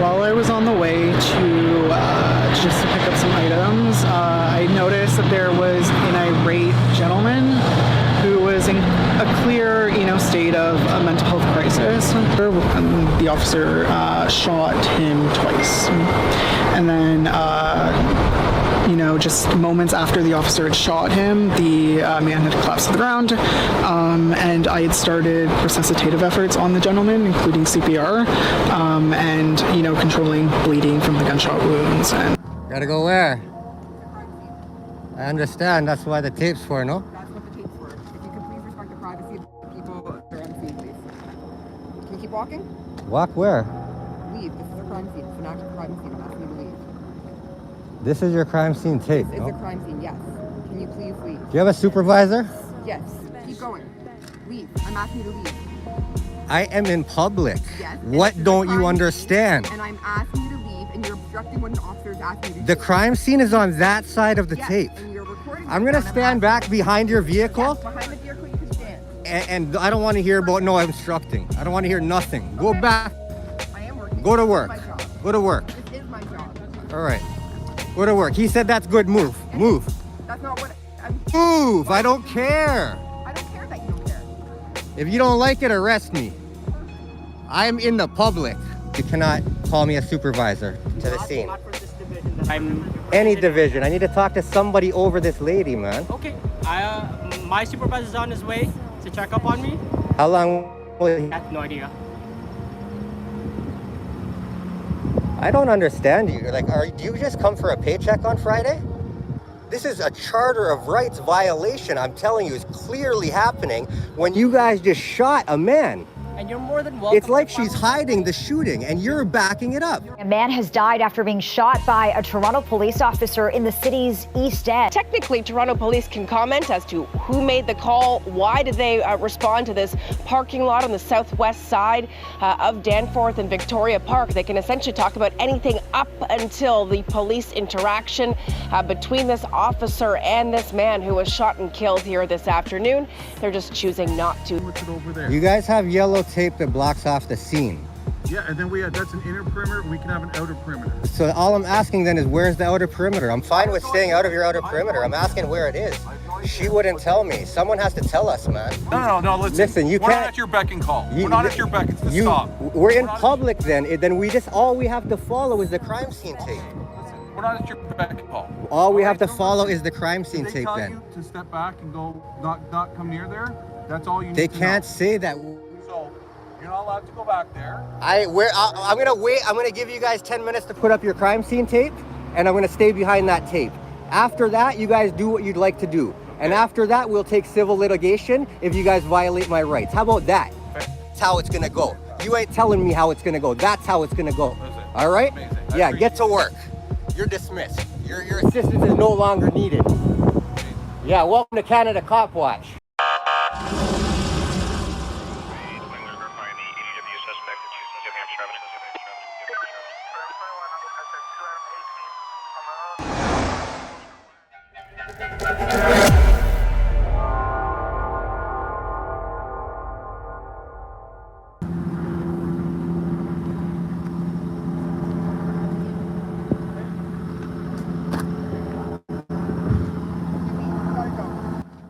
While I was on the way to just to pick up some items, I noticed that there was an irate gentleman who was in a clear, state of a mental health crisis. The officer shot him twice, and then just moments after the officer had shot him, the man had collapsed to the ground, and I had started resuscitative efforts on the gentleman, including CPR, and controlling bleeding from the gunshot wounds. And gotta go where? I understand. That's why the tape's for, no? That's what the tape's for. If you could please respect the privacy of the people that are on the scene, please. Can you keep walking? Walk where? Leave. This is a crime scene. It's an active crime scene. I'm asking you to leave. This is your crime scene tape, This no? is a crime scene, yes. Can you please leave? Do you have a supervisor? Yes. Keep going. Leave. I'm asking you to leave. I am in public. Yes. What don't you understand? And I'm asking you to leave, and you're obstructing what an officer is asking you to do. The crime scene is on that side of the Yes, tape. and you're recording I'm it, gonna and stand back behind your vehicle, Yes, behind the vehicle you can stand. and I don't want to hear about no obstructing. I don't want to hear nothing. Go Okay. back. I am working. Go to This is work. my job. Go to work. This is my job. All right. Go to work. He said that's good. Move. Move. That's not what I'm... Move. I don't care. I don't care that you don't care. If you don't like it, arrest me. I am in the public. You cannot call me a supervisor to the scene. Not for this division that I'm Any division. I need to talk to somebody over this lady, man. Okay. My supervisor's on his way to check up on me. How long will he? I have no idea. I don't understand you. Like, do you just come for a paycheck on Friday? This is a Charter of Rights violation. I'm telling you, it's clearly happening when you guys just shot a man. And you're more than welcome. It's like to she's follow- hiding the shooting and you're backing it up. A man has died after being shot by a Toronto police officer in the city's East End. Technically, Toronto police can comment as to who made the call, why did they respond to this parking lot on the southwest side of Danforth and Victoria Park. They can essentially talk about anything up until the police interaction between this officer and this man who was shot and killed here this afternoon. They're just choosing not to. What's it over there? You guys have yellow tape that blocks off the scene. Yeah, and then that's an inner perimeter. We can have an outer perimeter. So all I'm asking then is where's the outer perimeter? I'm fine with staying out of your outer perimeter. I'm asking where it is. She wouldn't tell me. Someone has to tell us, man. No, listen. You We're can't. not at your beck and call. We're not at your beck and stop. We're in public then. Then we just, all we have to follow is the crime scene tape. We're not at your beck and call. All we have to follow is the crime scene Did they tape tell then. you to step back and go, not come near there? That's all you need They to can't know. say that. So, you're not allowed to go back there. I'm gonna wait. I'm gonna give you guys 10 minutes to put up your crime scene tape, and I'm gonna stay behind that tape. After that, you guys do what you'd like to do. And after that, we'll take civil litigation if you guys violate my rights. How about that? That's how it's gonna go. You ain't telling me how it's gonna go. That's how it's gonna go. All right? Amazing. Yeah, get to work. You're dismissed. Your assistance is no longer needed. Yeah, welcome to Canada Cop Watch.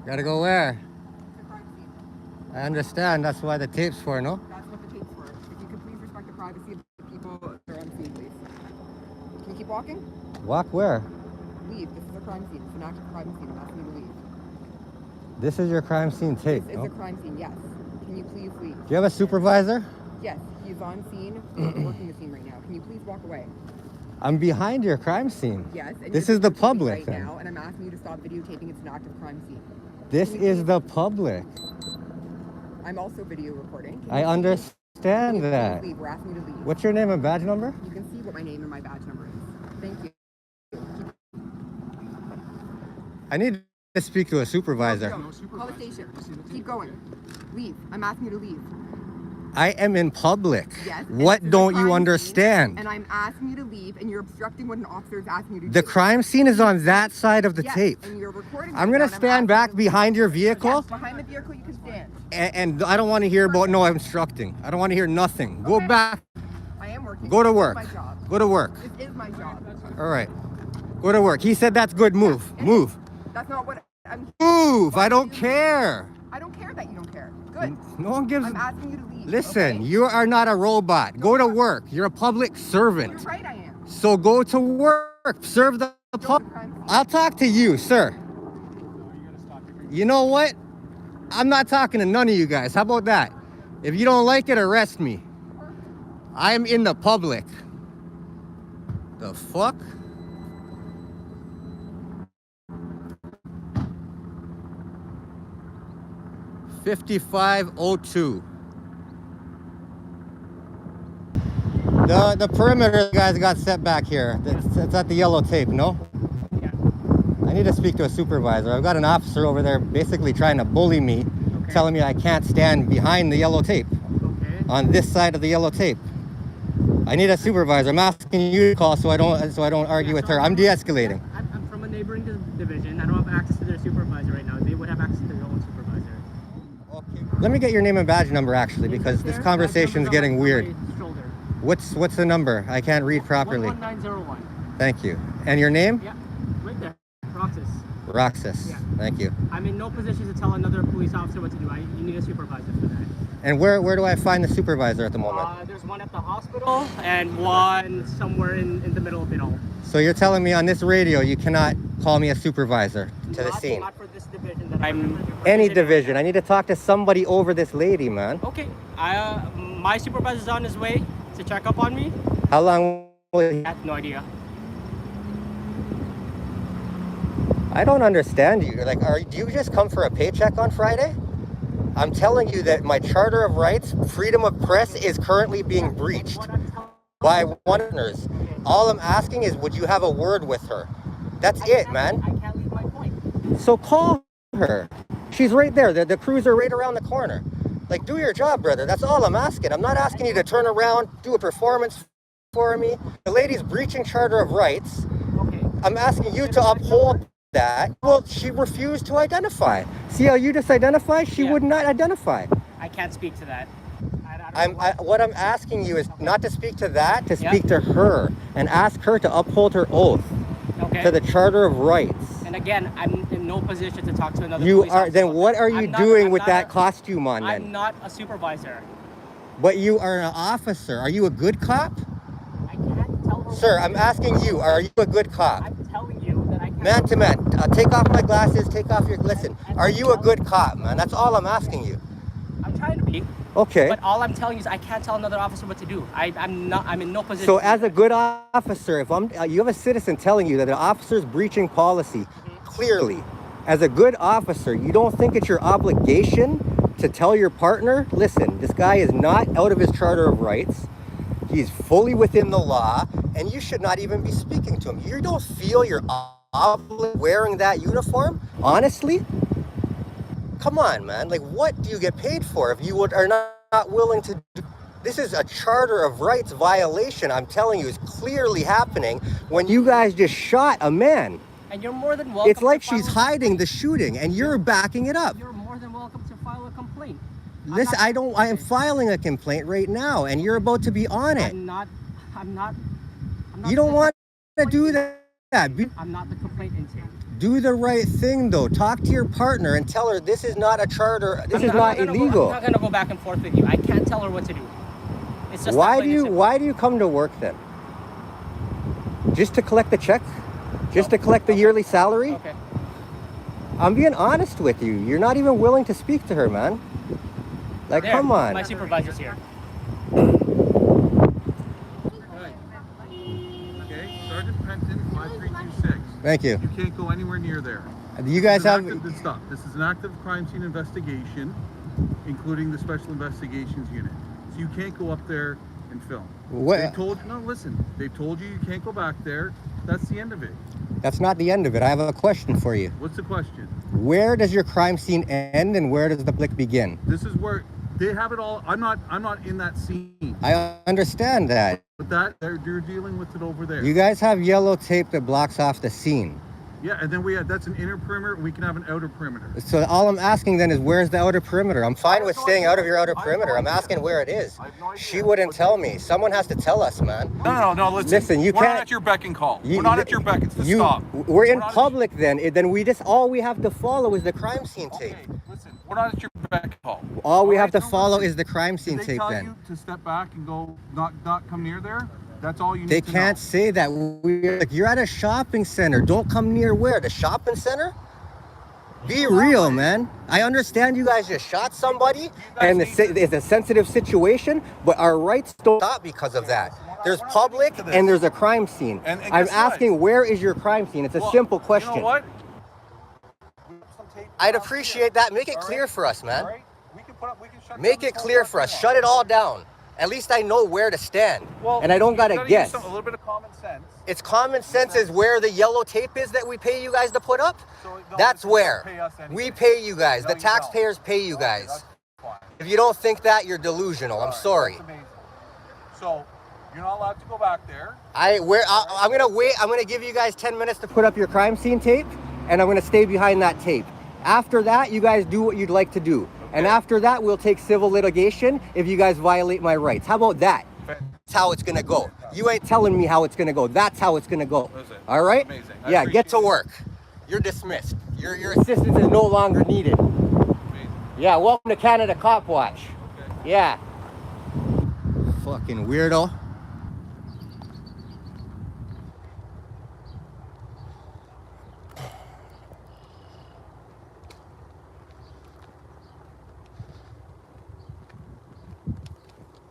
Gotta go where? I understand. That's why the tape's for, no? That's what the tape's for. If you could please respect the privacy of the people that are on the scene, please. Can you keep walking? Walk where? Leave. This is a crime scene. It's an active crime scene. I'm asking you to leave. This is your crime scene tape, This is no? a crime scene, yes. Can you please leave? Do you have a supervisor? Yes, he's on scene. We're working the scene right now. Can you please walk away? I'm behind your crime scene. Yes. And This you're is the videotaping public right then. now, and I'm asking you to stop videotaping. It's an active crime scene. This Can you is please- the public. I'm also video recording. Can I you please- understand can you please that. leave? We're asking you to leave. What's your name and badge number? You can see what my name and my badge number is. Thank you. I need to speak to a supervisor. Call the station. Keep going. Leave. I'm asking you to leave. I am in public. Yes. and What this is a don't crime you scene, understand? And I'm asking you to leave, and you're obstructing what an officer is asking you to do. The crime scene is on that side of the Yes, tape. and you're recording I'm right gonna now, and stand asking back you to leave. behind your vehicle, Yes, behind the vehicle you can stand. and I don't want to hear about no obstructing. I don't want to hear nothing. Go Okay. back. I am working. working. Go to This is work. my job. Go to work. This is my job. All right. Go to work. He said that's good. Move. Move. That's not what I'm. Move. I don't care. I don't care that you don't care. Good. No one gives. I'm asking you to leave. Listen, okay? you are not a robot. Go to work. You're a public You're servant. right, I am. So go to work. Serve the public. I'll talk to you, sir. You know what? I'm not talking to none of you guys. How about that? If you don't like it, arrest me. I'm in the public. The fuck? $55.02. The perimeter guys got set back here. It's at the yellow tape, no? Yeah. I need to speak to a supervisor. I've got an officer over there basically trying to bully me, Okay. telling me I can't stand behind the yellow tape, Okay. on this side of the yellow tape. I need a supervisor. I'm asking you to call so I don't argue with her. I'm de-escalating. I'm from a neighboring division. I don't have access to their supervisor right now. They would have access to their own supervisor. Okay. Let me get your name and badge number actually, because this conversation's getting weird. Shoulder. What's the number? I can't read properly. 11901. Thank you. And your name? Yeah, right there. Roxas. Roxas. Yeah. Thank you. I'm in no position to tell another police officer what to do. You need a supervisor for that. And where do I find the supervisor at the moment? There's one at the hospital and one somewhere in the middle of it all. So you're telling me on this radio you cannot call me a supervisor to the scene? Not for this division that I'm. Any division. I need to talk to somebody over this lady, man. Okay. My supervisor's on his way to check up on me. How long will he? I have no idea. I don't understand you. Like, do you just come for a paycheck on Friday? I'm telling you that my Charter of Rights, freedom of press, is currently being breached by partners. All I'm asking is, would you have a word with her? That's it, man. I can't leave my point. So call her. She's right there. The crews are right around the corner. Like, do your job, brother. That's all I'm asking. I'm not asking you to turn around, do a performance for me. The lady's breaching Charter of Rights. Okay. I'm asking you to uphold that. Well, she refused to identify. See how you just identified? She Yeah. would not identify. I can't speak to that. I don't know What I'm asking you is not to speak to that, to Yeah. speak to her and ask her to uphold her oath Okay. to the Charter of Rights. And again, I'm in no position to talk to another You police are. officer Then about what that. are you I'm not- doing I'm with not that a- costume on? I'm Then, not a supervisor. but you are an officer. Are you a good cop, I can't tell her. sir? I'm asking you. Are you a good cop? I'm telling you that I can't. Man to man, take off my glasses. Take off your. Listen. Are you a good cop, man? That's all I'm asking you. I'm trying to be. Okay. But all I'm telling you is I can't tell another officer what to do. I'm not. I'm in no position. So to as do a that. good officer, if you have a citizen telling you that an officer's breaching policy, clearly, as a good officer, you don't think it's your obligation to tell your partner, listen, this guy is not out of his Charter of Rights. He's fully within the law, and you should not even be speaking to him. You don't feel you're obligated wearing that uniform? Honestly? Come on, man. Like, what do you get paid for if you are not willing to do? This is a Charter of Rights violation, I'm telling you, is clearly happening when you guys just shot a man. And you're more than welcome. It's like to she's file- hiding the shooting and you're backing it up. You're more than welcome to file a complaint. Listen, I am filing a complaint right now and you're about to be on it. I'm not. You don't want to do that. I'm not the complaint intake. Do the right thing though. Talk to your partner and tell her this is not a charter. This is not illegal. I'm not gonna go back and forth with you. I can't tell her what to do. It's just Why that do plain and you simple. why do you come to work then? Just to collect the check? Just to collect the yearly salary? Okay. I'm being honest with you. You're not even willing to speak to her, man. Like, There, come on. My supervisor's here. Okay, Sergeant Penton, 5326. Thank you. You can't go anywhere near there. You guys This is have. an active- stop. This is an active crime scene investigation, including the Special Investigations Unit. So you can't go up there and film. What- They told no. Listen, they told you can't go back there. That's the end of it. That's not the end of it. I have a question for you. What's the question? Where does your crime scene end and where does the blick begin? This is where they have it all. I'm not in that scene. I understand that. But that you're dealing with it over there. You guys have yellow tape that blocks off the scene. Yeah, and then that's an inner perimeter. We can have an outer perimeter. So all I'm asking then is where's the outer perimeter? I'm fine with staying out of your outer perimeter. I'm asking where it is. She wouldn't tell me. Someone has to tell us, man. No. Listen, you we're can't. not at your beck and call. We're not at your beck. It's the stop. We're in public then. Then we just all we have to follow is the crime scene tape. Okay, listen, we're not at your beck and call. All we have to follow is the crime scene Did they tape tell then. you to step back and go, not come near there? That's all you need They to can't know. say that. You're at a shopping center. Don't come near where? The shopping center? Be real, man. I understand you guys just shot somebody and it's a sensitive situation, but our rights don't stop because of that. There's public and there's a crime scene. And I'm guess asking what? where is your crime scene? It's a simple question. You know what? I'd appreciate that. Make it clear for us, man. All right? We can shut Make down it this clear whole for us. thing Shut it off. all down. At least I know where to stand. Well, and I don't gotta you guess. use a little bit of common sense. It's common sense is where the yellow tape is that we pay you guys to put up. So, no, That's you don't where. pay us anything. We pay you guys. No, The you don't. taxpayers pay you Okay, guys. that's fine. If you don't think that, you're delusional. I'm All right, sorry. That's amazing. So you're not allowed to go back there. I'm gonna wait. I'm gonna give you guys 10 minutes to put up your crime scene tape, and I'm gonna stay behind that tape. After that, you guys do what you'd like to do. And after that, we'll take civil litigation if you guys violate my rights. How about that? That's how it's gonna go. You ain't telling me how it's gonna go. That's how it's gonna go. Listen, All right? amazing. I Yeah, get to appreciate it. work. You're dismissed. Your assistance is no longer needed. Amazing. Yeah, welcome to Canada Cop Watch. Okay. Yeah. Fucking weirdo.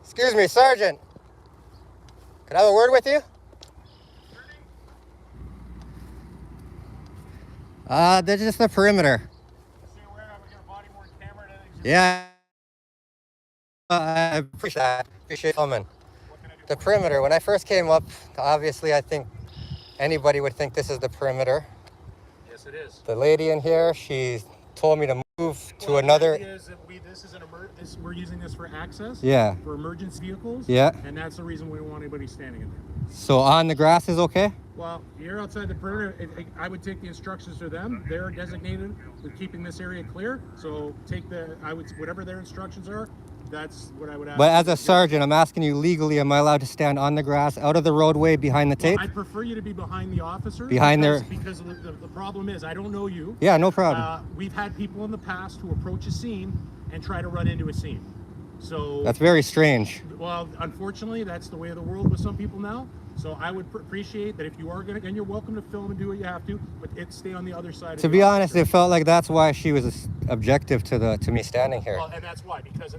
Excuse me, Sergeant. Could I have a word with you? They're just the perimeter. Yeah. I appreciate that. Appreciate coming. The perimeter. When I first came up, obviously I think anybody would think this is the perimeter. Yes, it is. The lady in here, she told me to move to another. We're using this for access. Yeah. For emergency vehicles. Yeah. And that's the reason we don't want anybody standing in there. So on the grass is okay? Well, you're outside the perimeter. I would take the instructions to them. They're designated with keeping this area clear. So whatever their instructions are, that's what I would ask. But as a sergeant, I'm asking you legally, am I allowed to stand on the grass, out of the roadway, behind the tape? I'd prefer you to be behind the officer. Behind because the problem is, I don't know you. Yeah, no problem. We've had people in the past who approach a scene and try to run into a scene. So That's very strange. well, unfortunately, that's the way of the world with some people now. So I would appreciate that if you are going to, and you're welcome to film and do what you have to, but stay on the other side. To be honest, it felt like that's why she was objective to me standing here. Well, and that's why, because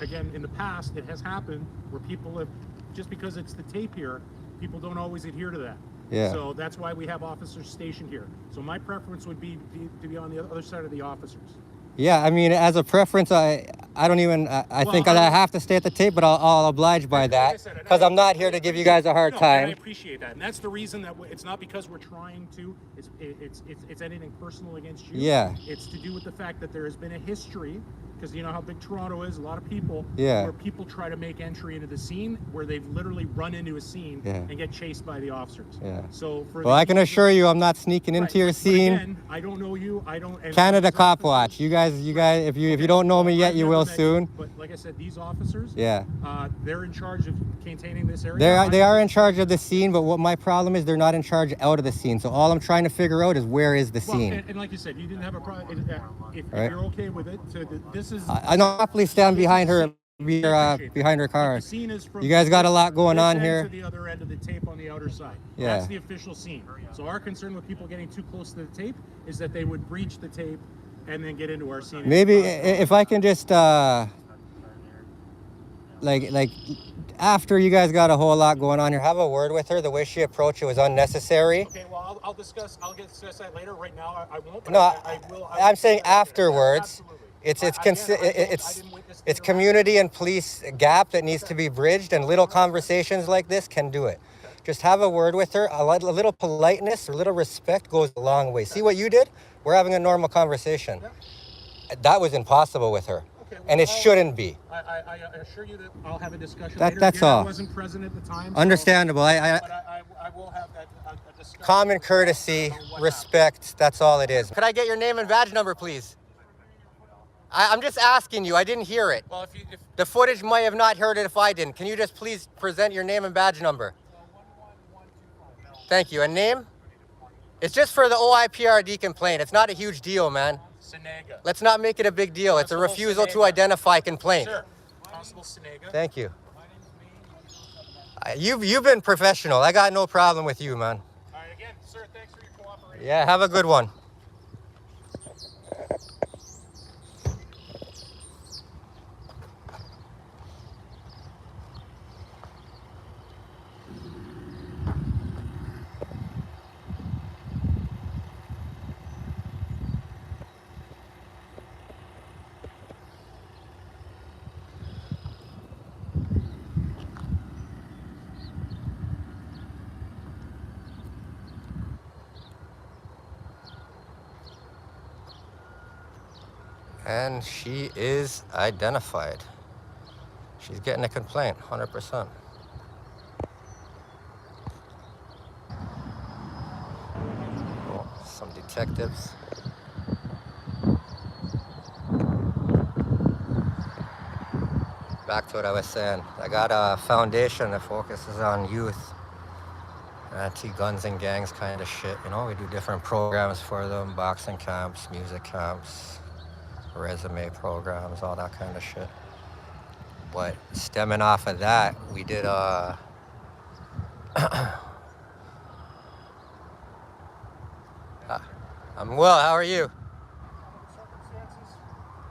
again, in the past, it has happened where people have, just because it's the tape here, people don't always adhere to that. Yeah. So that's why we have officers stationed here. So my preference would be to be on the other side of the officers. Yeah, I mean, as a preference, I think I have to stay at the tape, but I'll oblige by that because I'm not here to give you guys a hard time. I appreciate that, and that's the reason that it's not because we're trying to. It's anything personal against you. Yeah. It's to do with the fact that there has been a history, because you know how big Toronto is. A lot of people. Yeah. Where people try to make entry into the scene, where they've literally run into a scene and get chased by the officers. Yeah. So Well, I can assure you, I'm not sneaking into your But scene. again, I don't know you. I don't. And Canada these Cop officers- Watch. You guys, if you don't know me yet, I've you never will met soon. But like I said, these officers. Yeah. They're in charge of containing this area. They are in charge of the scene, but what my problem is, they're not in charge out of the scene. So all I'm trying to figure out is where is the Well, scene. and like you said, you didn't have a problem. If Right. you're okay with it, this is. I know happily stand behind her, behind her car. The scene is from You guys got a lot going this on end here. To the other end of the tape on the outer side. Yeah. That's the official scene. So our concern with people getting too close to the tape is that they would breach the tape and then get into our scene. Maybe if I can just like after you guys got a whole lot going on here, have a word with her. The way she approached it was unnecessary. Okay, well, I'll discuss that later. Right now, I won't. But No, I will. I'm saying afterwards. Absolutely. It's community and police gap that needs to be bridged, and little conversations like this can do it. Just have a word with her. A little politeness, a little respect goes a long way. See what you did? We're having a normal conversation. That was impossible with her, and it shouldn't be. I assure you that I'll have a discussion. That's later. Again, all. I wasn't present at the time. Understandable. But I will have that a discussion. Common courtesy, respect, that's all it is. Could I get your name and badge number, please? I'm just asking you, I didn't hear it. Well, if The footage might have not heard it if I didn't. Can you just please present your name and badge number? Thank you. And name? It's just for the OIPRD complaint. It's not a huge deal, man. Senega. Let's not make it a big deal. It's a refusal to identify complaint. Sure. Constable Senega. Thank you. You've been professional. I got no problem with you, man. All right, again, sir, thanks for your cooperation. Yeah, have a good one. And she is identified. She's getting a complaint, 100%. Oh, some detectives. Back to what I was saying. I got a foundation that focuses on youth, anti-guns and gangs kind of shit. You know, we do different programs for them, boxing camps, music camps, resume programs, all that kind of shit. But stemming off of that, we did I'm well, how are you? Circumstances,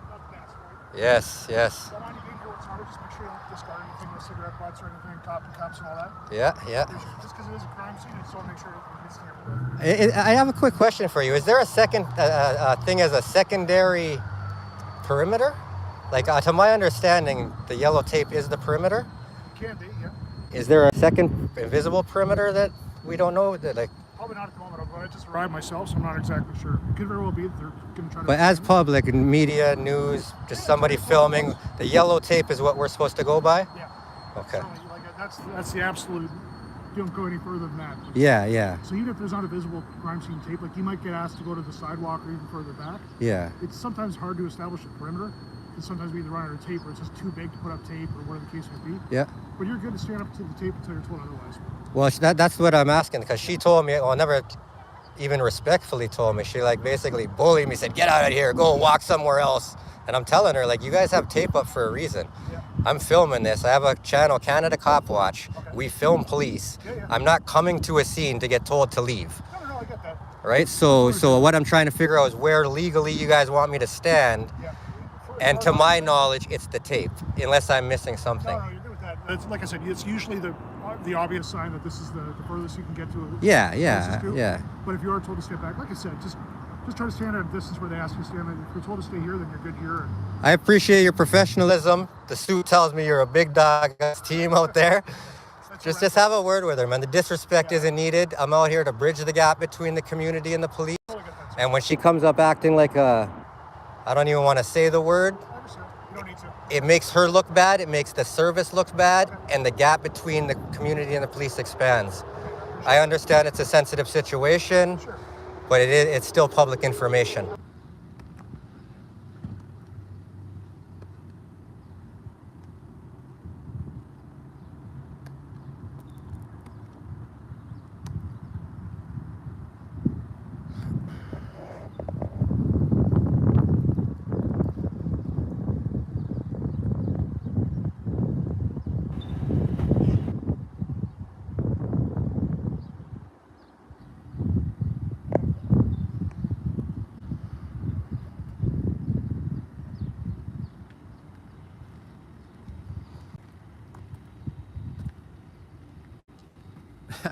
not best, right? Yes, yes. Don't mind you being here, it's hard, just make sure you don't discard anything with cigarette butts or anything, top and cups and all that. Yeah, yeah. Just because it is a crime scene, I just want to make sure it's here. I have a quick question for you. Is there a second thing as a secondary perimeter? Like, to my understanding, the yellow tape is the perimeter. It can be, yeah. Is there a second invisible perimeter that we don't know? That, like, Probably not at the moment, but I just arrived myself, so I'm not exactly sure. It could very well be that they're going to try to... but as public and media, news, just somebody filming, the yellow tape is what we're supposed to go by? Yeah. Okay. Certainly, like, that's the absolute... You don't go any further than that. Yeah, yeah, So even if there's not a visible crime scene tape, like you might get asked to go to the sidewalk or even further back, yeah. it's sometimes hard to establish a perimeter. Because sometimes we either run out of tape or it's just too big to put up tape or whatever the case may be. Yeah. But you're good to stand up to the tape until you're told otherwise. Well, that's what I'm asking, because she told me, well, never even respectfully told me. She, like, basically bullied me, said, get out of here, go walk somewhere else. And I'm telling her, like, you guys have tape up for a reason. Yeah. I'm filming this. I have a channel, Canada Cop Watch. Okay. We film police. Yeah. I'm not coming to a scene to get told to leave. No, I get that. Right? So what I'm trying to figure out is where legally you guys want me to stand. Yeah. And to my knowledge, it's the tape, unless I'm missing something. No, you're good with that. It's, like I said, it's usually the obvious sign that this is the furthest you can get to it. Yeah. But if you are told to step back, like I said, just try to stand at a distance where they ask you to stand. If you're told to stay here, then you're good here. I appreciate your professionalism. The suit tells me you're a big dog team out there. Just have a word with her, man. The disrespect isn't needed. I'm out here to bridge the gap between the community and the police. And when she comes up acting like I don't even want to say the word. I understand. You don't need to. It makes her look bad. It makes the service look bad. And the gap between the community and the police expands. I understand it's a sensitive situation, but it's still public information.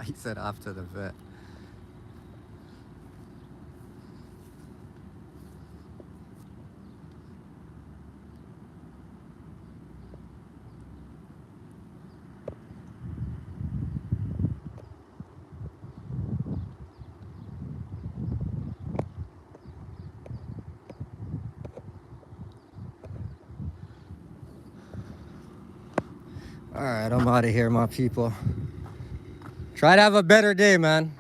He said off to the vet. All right, I'm out of here, my people. Try to have a better day, man.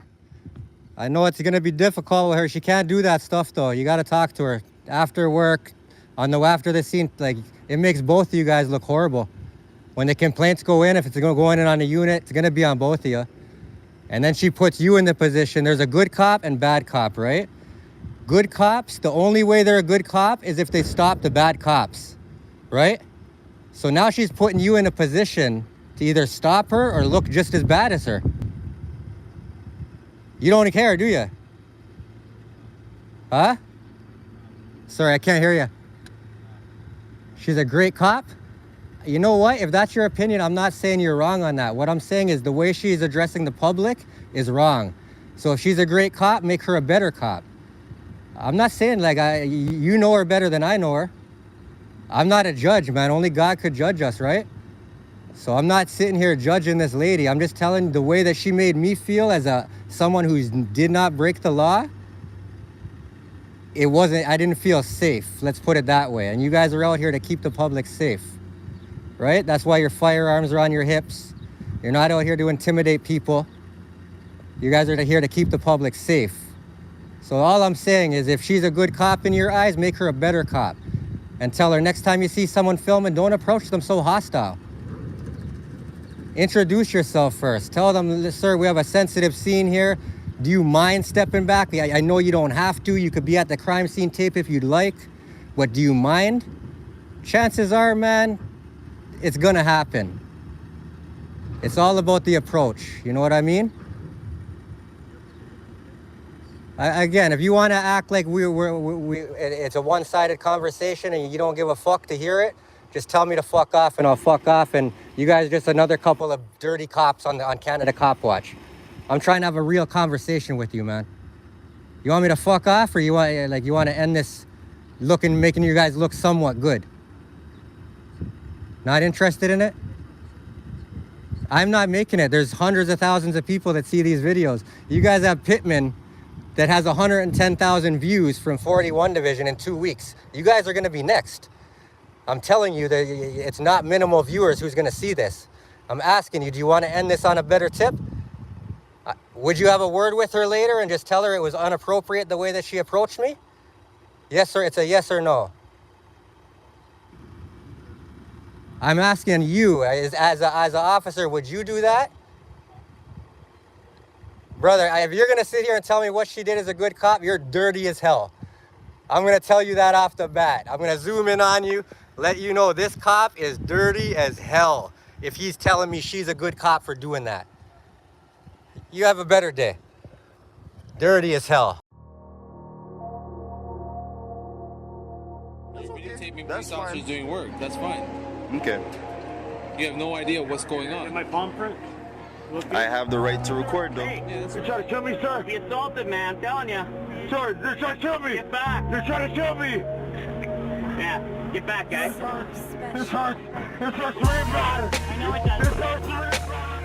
I know it's gonna be difficult with her. She can't do that stuff though. You gotta talk to her after work, after the scene. Like, it makes both of you guys look horrible. When the complaints go in, if it's gonna go in on a unit, it's gonna be on both of you. And then she puts you in the position. There's a good cop and bad cop, right? Good cops, the only way they're a good cop is if they stop the bad cops, right? So now she's putting you in a position to either stop her or look just as bad as her. You don't care, do you? Huh? Sorry, I can't hear you. She's a great cop? You know what? If that's your opinion, I'm not saying you're wrong on that. What I'm saying is the way she's addressing the public is wrong. So if she's a great cop, make her a better cop. I'm not saying like you know her better than I know her. I'm not a judge, man. Only God could judge us, right? So I'm not sitting here judging this lady. I'm just telling the way that she made me feel as someone who did not break the law. I didn't feel safe. Let's put it that way. And you guys are out here to keep the public safe, right? That's why your firearms are on your hips. You're not out here to intimidate people. You guys are here to keep the public safe. So all I'm saying is if she's a good cop in your eyes, make her a better cop. And tell her next time you see someone filming, don't approach them so hostile. Introduce yourself first. Tell them, sir, we have a sensitive scene here. Do you mind stepping back? I know you don't have to. You could be at the crime scene tape if you'd like. But do you mind? Chances are, man, it's gonna happen. It's all about the approach. You know what I mean? Again, if you want to act like it's a one-sided conversation and you don't give a fuck to hear it, just tell me to fuck off and I'll fuck off. And you guys are just another couple of dirty cops on Canada Cop Watch. I'm trying to have a real conversation with you, man. You want me to fuck off, or you want to end this making you guys look somewhat good? Not interested in it? I'm not making it. There's hundreds of thousands of people that see these videos. You guys have Pittman that has 110,000 views from 41 Division in 2 weeks. You guys are gonna be next. I'm telling you that it's not minimal viewers who's gonna see this. I'm asking you, do you wanna end this on a better tip? Would you have a word with her later and just tell her it was inappropriate the way that she approached me? Yes, sir, it's a yes or no. I'm asking you, as an officer, would you do that? Brother, if you're gonna sit here and tell me what she did is a good cop, you're dirty as hell. I'm gonna tell you that off the bat. I'm gonna zoom in on you, let you know this cop is dirty as hell if he's telling me she's a good cop for doing that. You have a better day. Dirty as hell. That's fine. She's doing work. That's fine. Okay. You have no idea what's going on. My palm print? I have the right to record, though. Hey, they're trying to kill me, sir. Be assaulted, man. I'm telling you. Sir, they're trying to kill me. Get back. They're trying to kill me. Yeah, get back, guys. This hurts. This hurts really bad. I know it does. This hurts really bad.